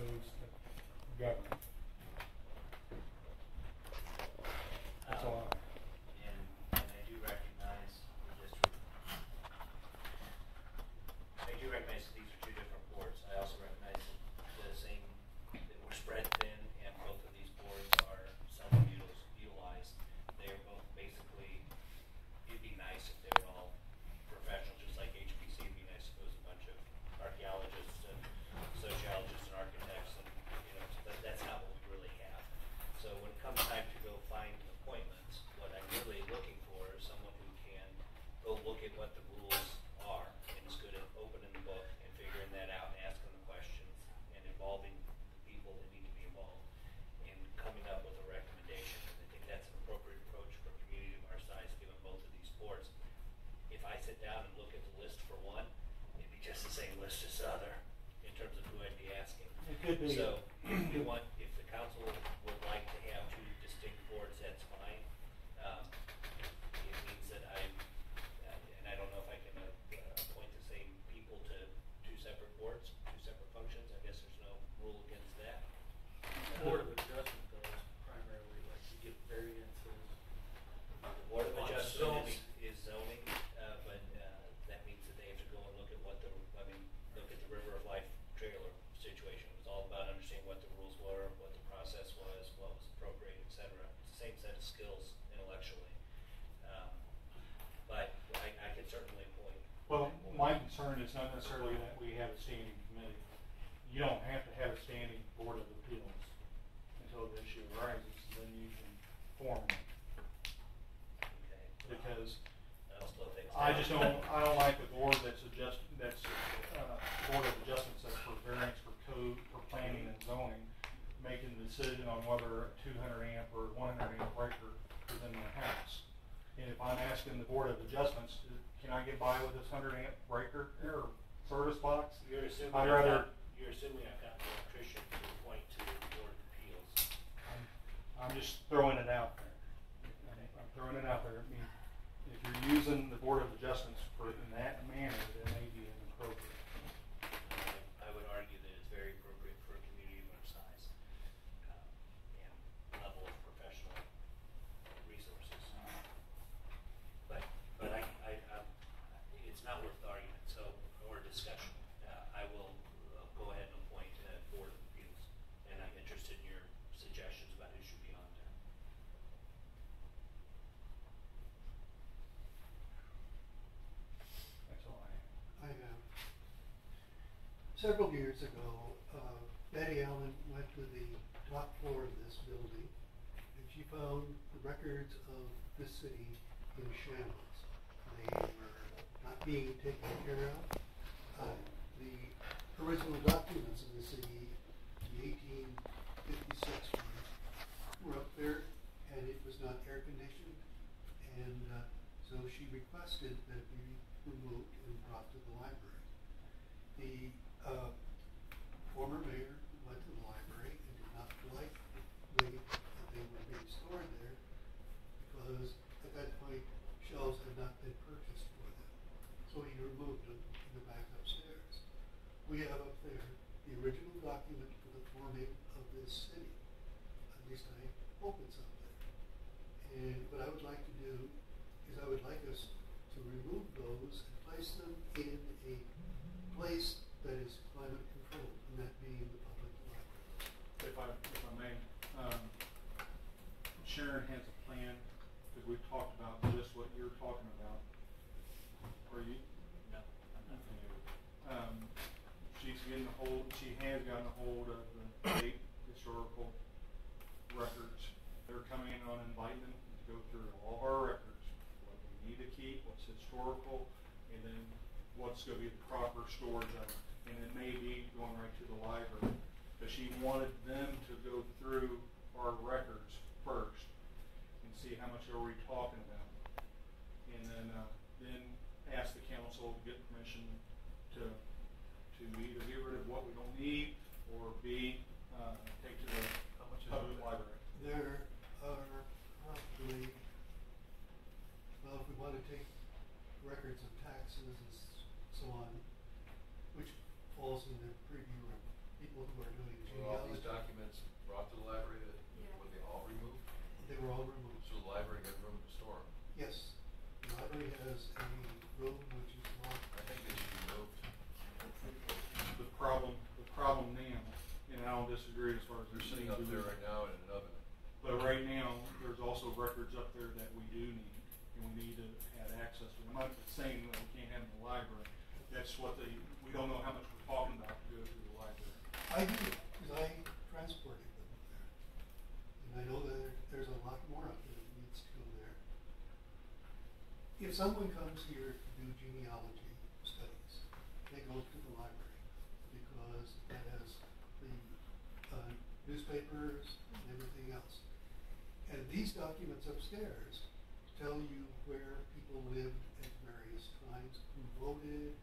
codes that govern. That's all. And I do recognize the district. I do recognize that these are two different boards. I also recognize that we're spread thin, and both of these boards are seldom utilized. They are both basically, it'd be nice if they were all professional, just like HPC. It'd be nice if it was a bunch of archaeologists and sociologists and architects, and that's not what we really have. So when it comes time to go find appointments, what I'm really looking for is someone who can go look at what the rules are and is good at opening the book and figuring that out and asking the questions and involving the people that need to be involved and coming up with a recommendation. And I think that's an appropriate approach for a community of our size, given both of these boards. If I sit down and look at the list for one, it'd be just the same list as the other in terms of who I'd be asking. It could be. So if the council would like to have two distinct boards, that's fine. It means that and I don't know if I can appoint the same people to two separate boards, two separate functions. I guess there's no rule against that. Board of Adjustment, though, is primarily like to give variances. The Board of Adjustment is zoning, but that means that they have to go and look at look at the River of Life trailer situation. It was all about understanding what the rules were, what the process was, what was appropriate, etc. It's the same set of skills intellectually. But I could certainly point. Well, my concern is not necessarily that we have a standing committee. You don't have to have a standing board of appeals until the issue arises, then you can form one. Okay. Because I'll slow things I down. just don't like the board that's board of adjustments that's for variance for code, for planning and zoning, making the decision on whether a 200 amp or 100 amp breaker is in my house. And if I'm asking the board of adjustments, can I get by with this 100 amp breaker or service box? You're assuming I'd rather. You're assuming I've got an electrician to point to the Board of Appeals. I'm just throwing it out there. I'm throwing it out there. I mean, if you're using the Board of Adjustments in that manner, it may be inappropriate. I would argue that it's very appropriate for a community of our size and level of professional resources. But it's not worth the argument, or discussion. I will go ahead and appoint a Board of Appeals, and I'm interested in your suggestions about who should be on there. That's all I have. I have. Several years ago, Betty Allen went to the top floor of this building, and she found the records of the city in shambles. They were not being taken care of. The original documents of the city, the 1856 ones, were up there, and it was not air conditioned, and so she requested that it be removed and brought to the library. The former mayor went to the library and did not like the way that they were being stored there, because at that point shelves had not been purchased for them. So he removed them in the back upstairs. We have up there the original document for the forming of this city. At least I hope it's up there. And what I would like to do is I would like us to remove those and place them in a place that is climate controlled, and that being the public library. If I may, Sharon has a plan, because we've talked about just what you're talking about. Are you? No, I'm not familiar with it. She has gotten a hold of the state historical records. They're coming in on inviting them to go through all of our records, what we need to keep, what's historical, and then what's going to be the proper storage of it. And it may be going right to the library. But she wanted them to go through our records first and see how much are we talking about. And then ask the council to get permission to either get rid of what we don't need or B, take to the public library. There are probably, well, if we want to take records of taxes and so on, which falls in the purview of people who are doing I don't disagree as far as They're the sitting need up to there do right now in an oven. But right now, there's also records up there that we do need, and we need to have access to. I'm not saying that we can't have them in the library. That's what we don't know how much we're talking about to go through the library. I do, because I transported them there. And I know that there's a lot more out there that needs to go there. If someone comes here to do genealogy studies, they go to the library because that has the newspapers and everything else. And these documents upstairs tell you where people lived at various times, who voted,